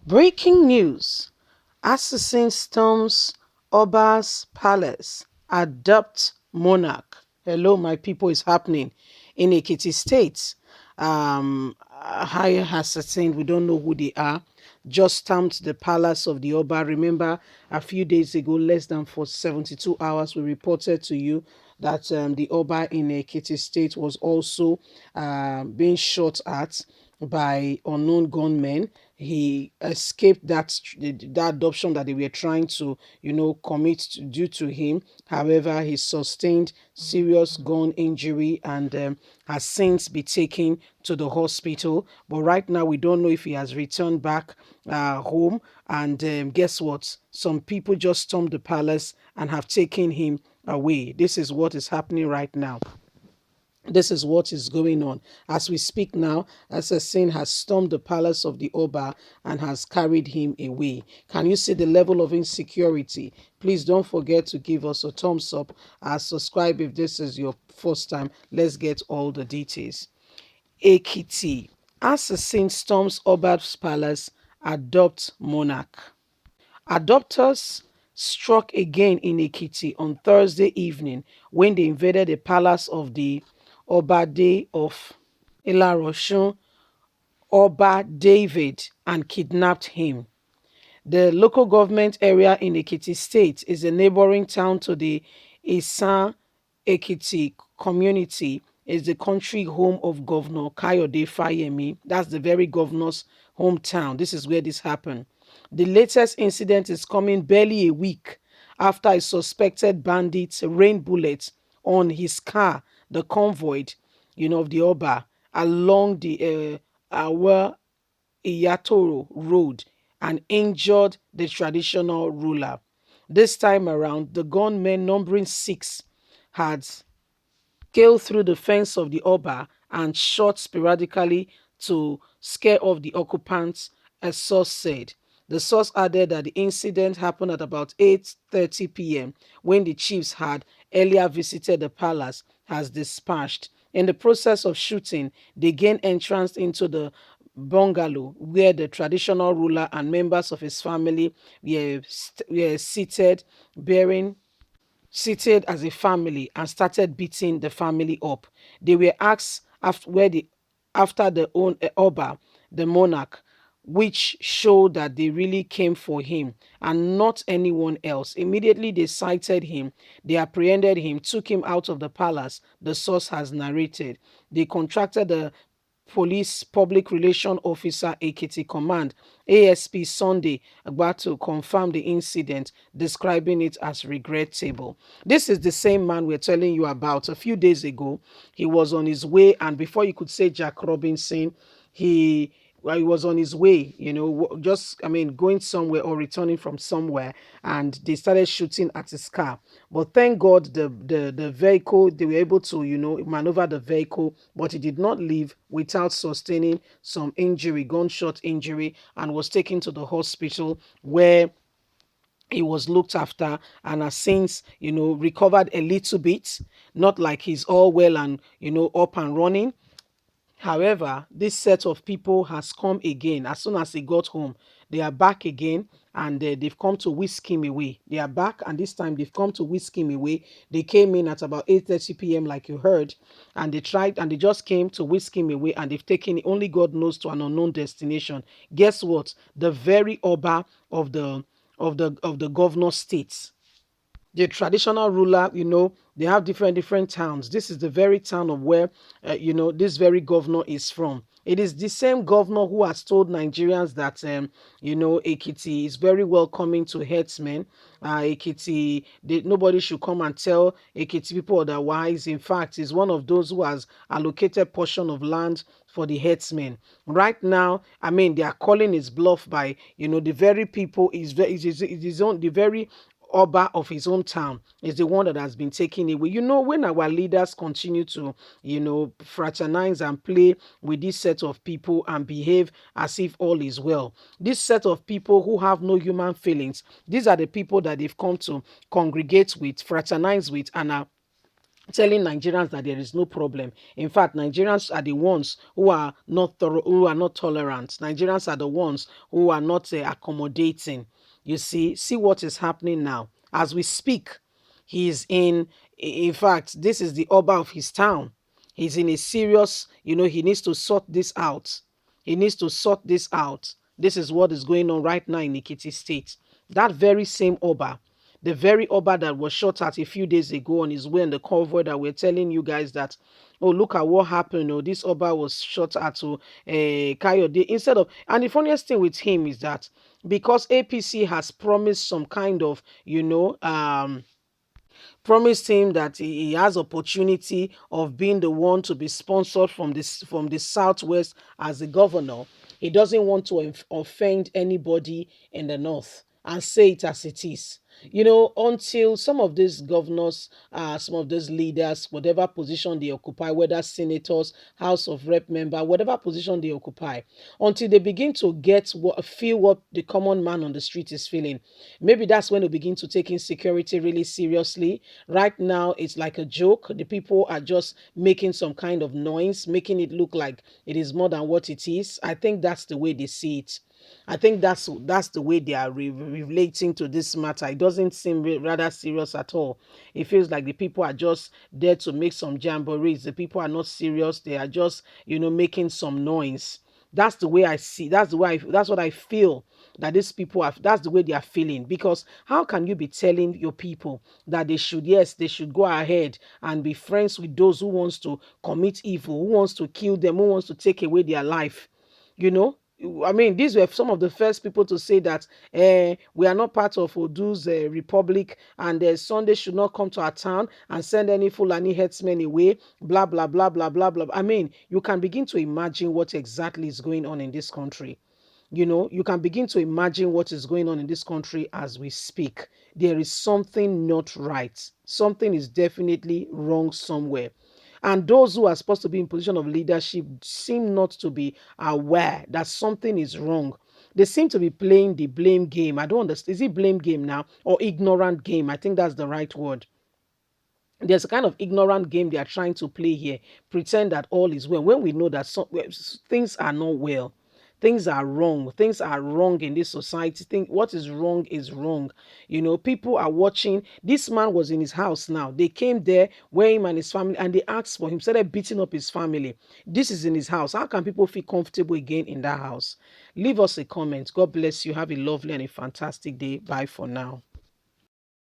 Breaking news. Assassin storms Oba's palace. Adopt monarch. Hello, my people, is happening in Ekiti State. High assassin, we don't know who they are, just stormed the palace of the Oba. Remember, a few days ago, less than for 72 hours, we reported to you that the Oba in Ekiti State was also being shot at by unknown gunmen. He escaped that adoption that they were trying to, commit due to him. However, he sustained serious gun injury and has since been taken to the hospital. But right now, we don't know if he has returned back home. And guess what? Some people just stormed the palace and have taken him away. This is what is happening right now. This is what is going on. As we speak now, assassin has stormed the palace of the Oba and has carried him away. Can you see the level of insecurity? Please don't forget to give us a thumbs up and subscribe if this is your first time. Let's get all the details. Ekiti. Assassin storms Oba's palace, adopt monarch. Adopters struck again in Ekiti on Thursday evening when they invaded the palace of the Obade of Ilaroshun, Oba David, and kidnapped him. The local government area in Ekiti State is a neighboring town to the Isan Ekiti community. Is the country home of Governor Kayode Fayemi. That's the very governor's hometown. This is where this happened. The latest incident is coming barely a week after a suspected bandit rained bullets on his car, the convoy, of the Oba along the Awa Iyatoro Road and injured the traditional ruler. This time around, the gunmen, numbering six, had scaled through the fence of the Oba and shot sporadically to scare off the occupants, a source said. The source added that the incident happened at about 8:30 p.m. when the chiefs had earlier visited the palace as dispatched. In the process of shooting, they gained entrance into the bungalow where the traditional ruler and members of his family were seated as a family and started beating the family up. They were asked after the Oba, the monarch, which showed that they really came for him and not anyone else. Immediately they cited him, they apprehended him, took him out of the palace, the source has narrated. They contracted the Police Public Relation Officer Ekiti Command ASP Sunday about to confirm the incident, describing it as regrettable. This is the same man we're telling you about. A few days ago, he was on his way, and before you could say Jack Robinson, he he was on his way, just, going somewhere or returning from somewhere, and they started shooting at his car. But thank God the vehicle, they were able to, maneuver the vehicle, but he did not leave without sustaining some injury, gunshot injury, and was taken to the hospital where he was looked after and has since, recovered a little bit. Not like he's all well and, up and running. However, this set of people has come again. As soon as he got home, they are back again, and they've come to whisk him away. They are back, and this time they've come to whisk him away. They came in at about 8:30 p.m., like you heard, and they just came to whisk him away, and they've taken only God knows to an unknown destination. Guess what? The very Oba of the governor states, the traditional ruler, they have different towns. This is the very town of where this very governor is from. It is the same governor who has told Nigerians that Ekiti is very welcoming to herdsmen. Ekiti, nobody should come and tell Ekiti people otherwise. In fact, he's one of those who has allocated portion of land for the herdsmen. Right now, they are calling his bluff by the very people is his own, the very Oba of his own town is the one that has been taken away. When our leaders continue to, fraternize and play with this set of people and behave as if all is well, this set of people who have no human feelings, these are the people that they've come to congregate with, fraternize with, and are telling Nigerians that there is no problem. In fact, Nigerians are the ones who are not who are not tolerant. Nigerians are the ones who are not accommodating. You see what is happening now as we speak. He's in fact, this is the Oba of his town. He's in a serious, he needs to sort this out. He needs to sort this out. This is what is going on right now in Ekiti State. That very same Oba, the very Oba that was shot at a few days ago on his way in the convoy that we're telling you guys that, oh, look at what happened. Oh, this Oba was shot at to Kayode. Instead of, and the funniest thing with him is that because APC has promised some kind of, promised him that he has opportunity of being the one to be sponsored from the southwest as the governor. He doesn't want to offend anybody in the north and say it as it is. Until some of these governors, some of these leaders, whatever position they occupy, whether senators, House of Rep member, whatever position they occupy, until they begin to feel what the common man on the street is feeling, maybe that's when they begin to take insecurity really seriously. Right now, it's like a joke. The people are just making some kind of noise, making it look like it is more than what it is. I think that's the way they see it. I think that's the way they are relating to this matter. It doesn't seem rather serious at all. It feels like the people are just there to make some jamborees. The people are not serious. They are just making some noise. That's the way I see. That's what I feel that these people are. That's the way they are feeling. Because how can you be telling your people that they should go ahead and be friends with those who wants to commit evil, who wants to kill them, who wants to take away their life? you know I mean, these were some of the first people to say that we are not part of Odu's republic, and Sunday should not come to our town and send any Fulani herdsmen away, blah, blah, blah, blah, blah, blah. I mean, you can begin to imagine what exactly is going on in this country. You can begin to imagine what is going on in this country as we speak. There is something not right. Something is definitely wrong somewhere. And those who are supposed to be in position of leadership seem not to be aware that something is wrong. They seem to be playing the blame game. I don't understand. Is it blame game now or ignorant game? I think that's the right word. There's a kind of ignorant game they are trying to play here, pretend that all is well when we know that things are not well. Things are wrong. Things are wrong in this society. Think what is wrong is wrong. People are watching. This man was in his house now. They came there where him and his family, and they asked for him, started beating up his family. This is in his house. How can people feel comfortable again in that house? Leave us a comment. God bless you. Have a lovely and a fantastic day. Bye for now.